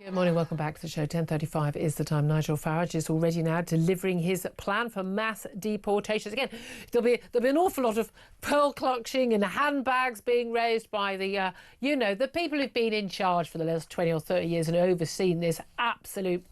Good morning, welcome back to the show. 10:35 is the time. Nigel Farage is already now delivering his plan for mass deportations. Again, there'll be an awful lot of pearl clutching and handbags being raised by the, the people who've been in charge for the last 20 or 30 years and overseen this absolute,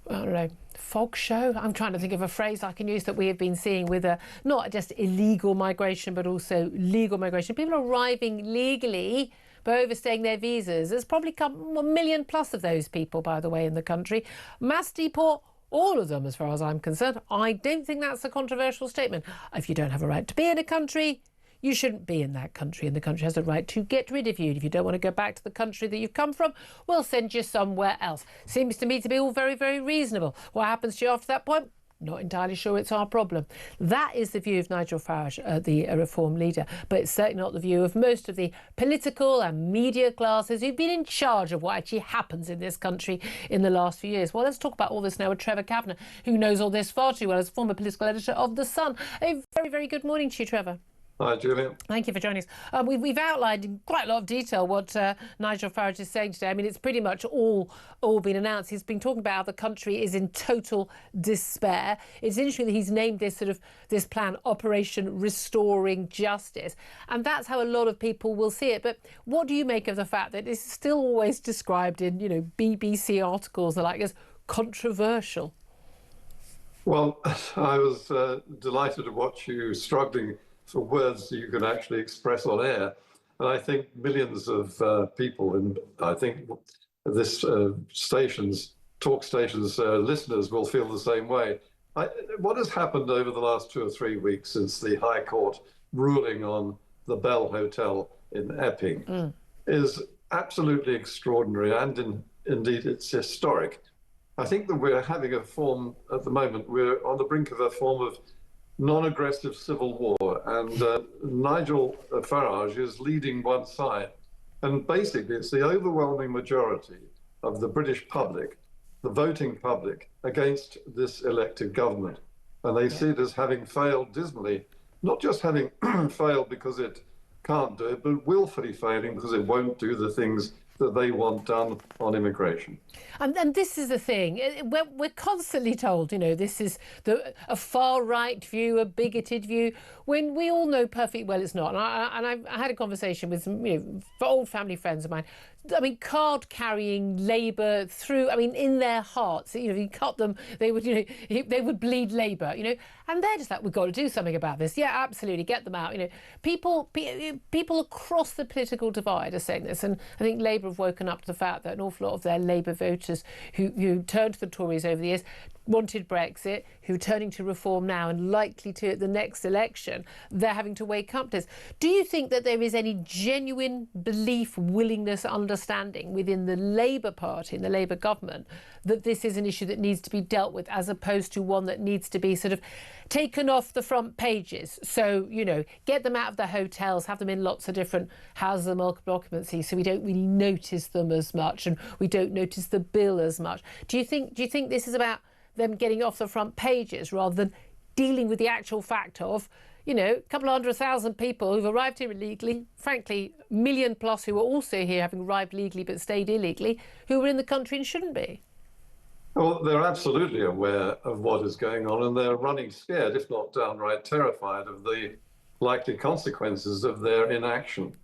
I don't know, fog show. I'm trying to think of a phrase I can use that we have been seeing with not just illegal migration, but also legal migration. People arriving legally but overstaying their visas. There's probably come 1 million plus of those people, by the way, in the country. Mass deport, all of them, as far as I'm concerned. I don't think that's a controversial statement. If you don't have a right to be in a country, you shouldn't be in that country, and the country has the right to get rid of you. If you don't want to go back to the country that you've come from, we'll send you somewhere else. Seems to me to be all very, very reasonable. What happens to you after that point? Not entirely sure it's our problem. That is the view of Nigel Farage, the Reform leader, but it's certainly not the view of most of the political and media classes who've been in charge of what actually happens in this country in the last few years. Well, let's talk about all this now with Trevor Kavanagh, who knows all this far too well as former political editor of The Sun. A very, very good morning to you, Trevor. Hi, Julia. Thank you for joining us. We've outlined in quite a lot of detail what Nigel Farage is saying today. I mean, it's pretty much all been announced. He's been talking about how the country is in total despair. It's interesting that he's named this plan Operation Restoring Justice, and that's how a lot of people will see it. But what do you make of the fact that it's still always described in, BBC articles like as controversial? Well, I was delighted to watch you struggling for words that you can actually express on air. And I think millions of people, and I think this talk stations listeners will feel the same way. What has happened over the last 2 or 3 weeks since the High Court ruling on the Bell Hotel in Epping is absolutely extraordinary, and indeed it's historic. I think that we're having a form, at the moment, we're on the brink of a form of non-aggressive civil war, and Nigel Farage is leading one side, and basically it's the overwhelming majority of the British public, the voting public, against this elected government, and they see it as having failed dismally, not just having failed because it can't do it, but willfully failing because it won't do the things that they want done on immigration. And this is the thing, we're constantly told, this is a far-right view, a bigoted view, when we all know perfectly well it's not. And I had a conversation with some old family friends of mine. I mean, card-carrying Labour through, in their hearts, if you cut them, they would bleed Labour, and they're just like, we've got to do something about this. Yeah, absolutely, get them out. People across the political divide are saying this, and I think Labour have woken up to the fact that an awful lot of their Labour voters who turned to the Tories over the years wanted Brexit, who are turning to Reform now and likely to at the next election, they're having to wake up to this. Do you think that there is any genuine belief, willingness, understanding within the Labour Party and the Labour government that this is an issue that needs to be dealt with, as opposed to one that needs to be sort of taken off the front pages? So, get them out of the hotels, have them in lots of different houses of multiple occupancy so we don't really notice them as much and we don't notice the bill as much. Do you think this is about them getting off the front pages rather than dealing with the actual fact of, a couple of 100,000 people who've arrived here illegally, frankly, 1 million plus who are also here having arrived legally but stayed illegally, who are in the country and shouldn't be? Well, they're absolutely aware of what is going on, and they're running scared, if not downright terrified, of the likely consequences of their inaction.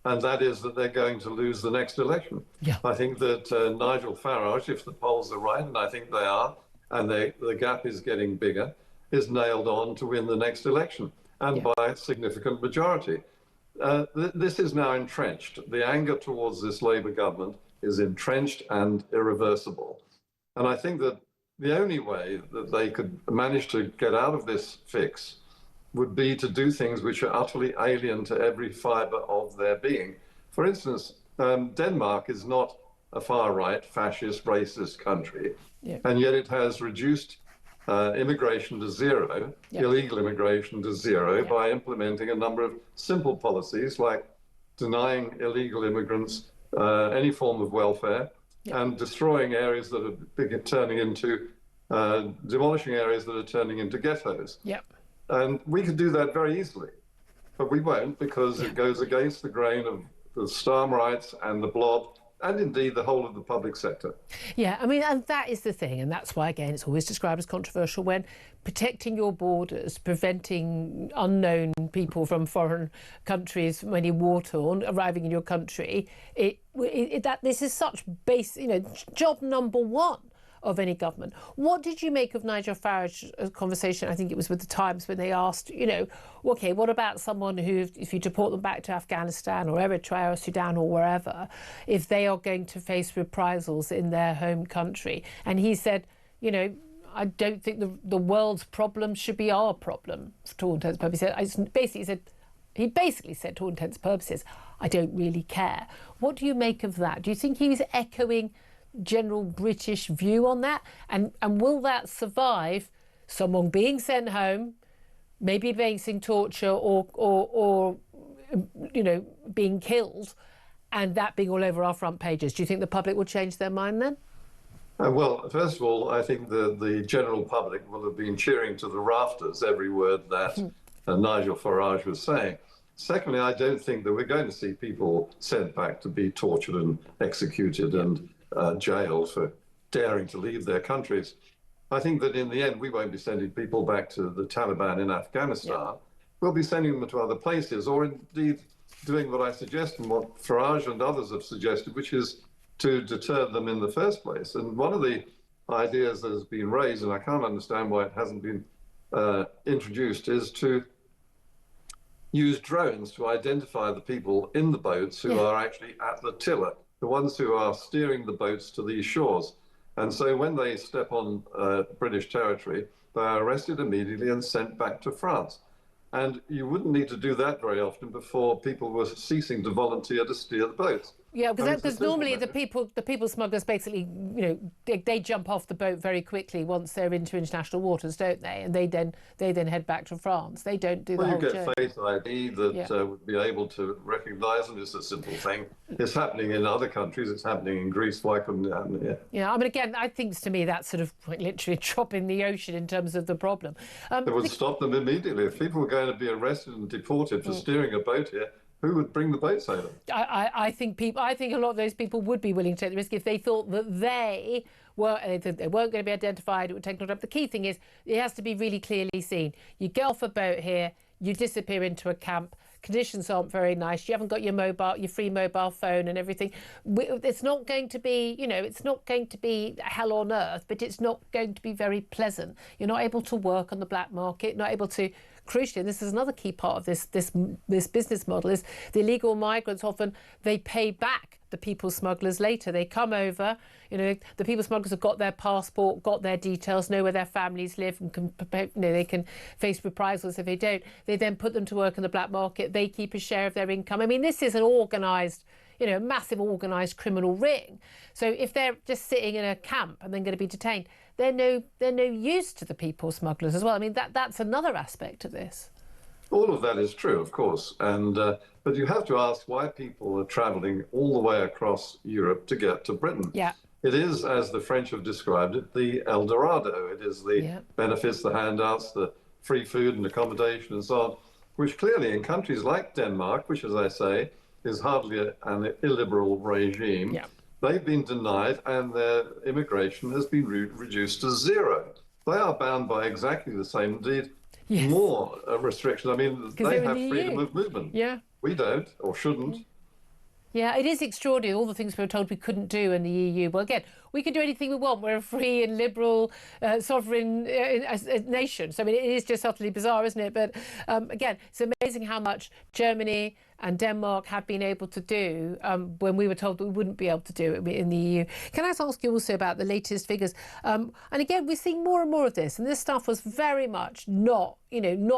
And that is that they're going to lose the next election. Yeah. I think that Nigel Farage, if the polls are right, and I think they are, and the gap is getting bigger, is nailed on to win the next election, and by a significant majority. This is now entrenched. The anger towards this Labour government is entrenched and irreversible. And I think that the only way that they could manage to get out of this fix would be to do things which are utterly alien to every fibre of their being. For instance, Denmark is not a far-right, fascist, racist country, and yet it has reduced immigration to zero, illegal immigration to zero, by implementing a number of simple policies like denying illegal immigrants any form of welfare, and destroying areas that are turning into, demolishing areas that are turning into ghettos. And we could do that very easily, but we won't, because it goes against the grain of the Stam rights and the blob and indeed the whole of the public sector. Yeah, I mean, and that is the thing, and that's why, again, it's always described as controversial when protecting your borders, preventing unknown people from foreign countries, when you're war-torn, arriving in your country, this is such base, job number one of any government. What did you make of Nigel Farage's conversation? I think it was with the Times, when they asked, okay, what about someone who, if you deport them back to Afghanistan or Eritrea or Sudan or wherever, if they are going to face reprisals in their home country? And he said, I don't think the world's problem should be our problem, to all intents and purposes. He basically said, to all intents and purposes, I don't really care. What do you make of that? Do you think he was echoing general British view on that? And will that survive someone being sent home, maybe facing torture or being killed, and that being all over our front pages? Do you think the public will change their mind then? Well, first of all, I think the general public will have been cheering to the rafters every word that Nigel Farage was saying. Secondly, I don't think that we're going to see people sent back to be tortured and executed and jailed for daring to leave their countries. I think that in the end, we won't be sending people back to the Taliban in Afghanistan. Yeah. We'll be sending them to other places, or indeed doing what I suggest and what Farage and others have suggested, which is to deter them in the first place. And one of the ideas that has been raised, and I can't understand why it hasn't been introduced, is to use drones to identify the people in the boats who are actually at the tiller, the ones who are steering the boats to these shores. And so when they step on British territory, they are arrested immediately and sent back to France. And you wouldn't need to do that very often before people were ceasing to volunteer to steer the boats. Yeah, because normally the people smugglers basically, they jump off the boat very quickly once they're into international waters, don't they? And they then head back to France. They don't do the whole journey. You get Face ID that would be able to recognise them. It's a simple thing. It's happening in other countries. It's happening in Greece. Why couldn't it happen here? Yeah, I mean, again, I think to me that's sort of like literally a drop in the ocean in terms of the problem. It would stop them immediately. If people were going to be arrested and deported for steering a boat here, who would bring the boats over? I think a lot of those people would be willing to take the risk if they thought that they weren't going to be identified. It would take no time. The key thing is it has to be really clearly seen. You get off a boat here, you disappear into a camp. Conditions aren't very nice. You haven't got your free mobile phone and everything. It's not going to be, it's not going to be hell on earth, but it's not going to be very pleasant. You're not able to work on the black market, not able to. Crucially, and this is another key part of this business model, is the illegal migrants often, they pay back the people smugglers later. They come over, the people smugglers have got their passport, got their details, know where their families live, and they can face reprisals if they don't. They then put them to work in the black market. They keep a share of their income. I mean, this is an organised, massive organised criminal ring. So if they're just sitting in a camp and then going to be detained, they're no use to the people smugglers as well. I mean, that's another aspect of this. All of that is true, of course, and but you have to ask why people are travelling all the way across Europe to get to Britain. Yeah. It is, as the French have described it, the El Dorado. It is the benefits, the handouts, the free food and accommodation and so on, which clearly in countries like Denmark, which, as I say, is hardly an illiberal regime, they've been denied and their immigration has been reduced to zero. They are bound by exactly the same, indeed, more restrictions. I mean, they have freedom of movement. Yeah. We don't, or shouldn't. Yeah, it is extraordinary, all the things we were told we couldn't do in the EU. Well, again, we can do anything we want. We're a free and liberal, sovereign nation. So, I mean, it is just utterly bizarre, isn't it? But again, it's amazing how much Germany and Denmark have been able to do when we were told that we wouldn't be able to do it in the EU. Can I ask you also about the latest figures? And again, we're seeing more and more of this. And this stuff was very much not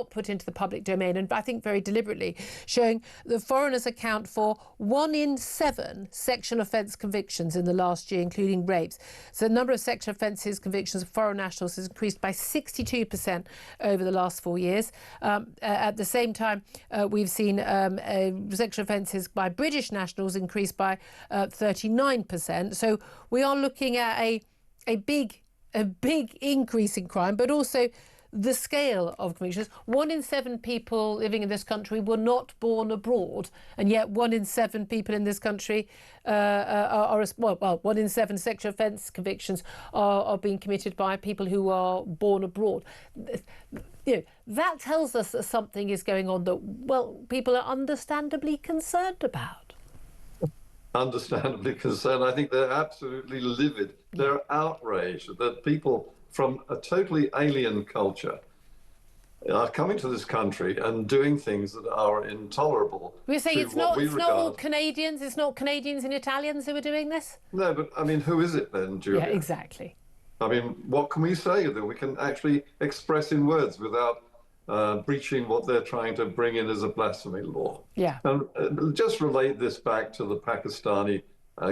put into the public domain, and I think very deliberately, showing that foreigners account for 1 in 7 sexual offence convictions in the last year, including rapes. So the number of sexual offences convictions of foreign nationals has increased by 62% over the last 4 years. At the same time, we've seen sexual offences by British nationals increased by 39%. So we are looking at a big increase in crime, but also the scale of convictions. 1 in 7 people living in this country were not born abroad, and yet 1 in 7 people in this country well, 1 in 7 sexual offence convictions are being committed by people who are born abroad. You know, that tells us that something is going on that, well, people are understandably concerned about. Understandably concerned. I think they're absolutely livid. They're outraged that people from a totally alien culture are coming to this country and doing things that are intolerable. We're saying it's not all Canadians, it's not Canadians and Italians who are doing this? No, but I mean, who is it then, Julia? Yeah, exactly. I mean, what can we say that we can actually express in words without breaching what they're trying to bring in as a blasphemy law? Yeah. And just relate this back to the Pakistani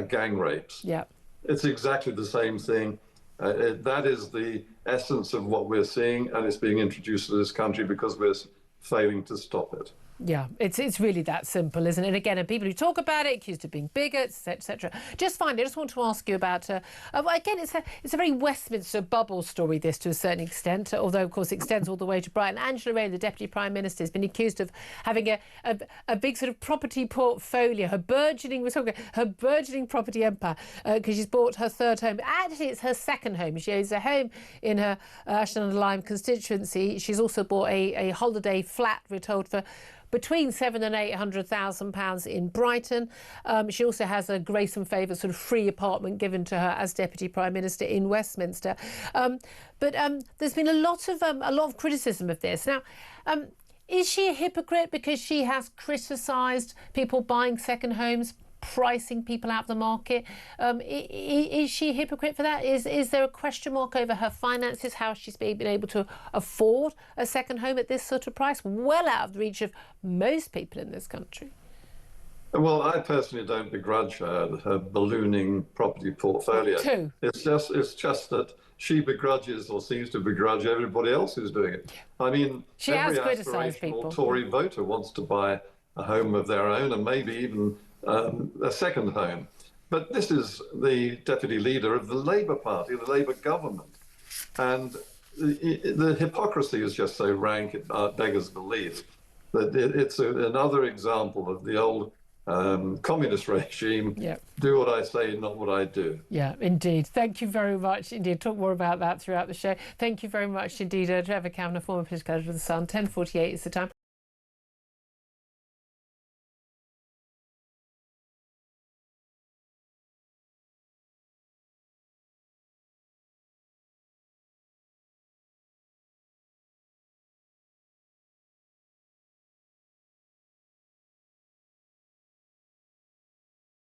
gang rapes. Yeah. It's exactly the same thing. That is the essence of what we're seeing, and it's being introduced to this country because we're failing to stop it. Yeah, it's really that simple, isn't it? And again, and people who talk about it, accused of being bigots, etc. Just finally, I just want to ask you about, again, it's a very Westminster bubble story, this, to a certain extent, although, of course, it extends all the way to Brighton. Angela Rayner, the Deputy Prime Minister, has been accused of having a big sort of property portfolio, her burgeoning property empire, because she's bought her 3rd home. Actually, it's her 2nd home. She owns a home in her Ashton-under-Lyme constituency. She's also bought a holiday flat, we're told, for between £700,000 and £800,000 in Brighton. She also has a grace and favour sort of free apartment given to her as Deputy Prime Minister in Westminster. But there's been a lot of criticism of this. Now, is she a hypocrite because she has criticised people buying second homes, pricing people out of the market? Is she a hypocrite for that? Is there a question mark over her finances, how she's been able to afford a second home at this sort of price, well out of the reach of most people in this country? Well, I personally don't begrudge her ballooning property portfolio. Too. It's just that she begrudges, or seems to begrudge, everybody else who's doing it. I mean, she has criticised people. Tory voter wants to buy a home of their own, and maybe even a second home. But this is the deputy leader of the Labour Party, the Labour government. And the hypocrisy is just so rank, it beggars belief. That it's another example of the old communist regime. Yep. Do what I say, not what I do. Yeah, indeed. Thank you very much indeed. Talk more about that throughout the show. Thank you very much indeed, Trevor Kavanagh, former political editor of The Sun. 10:48 is the time.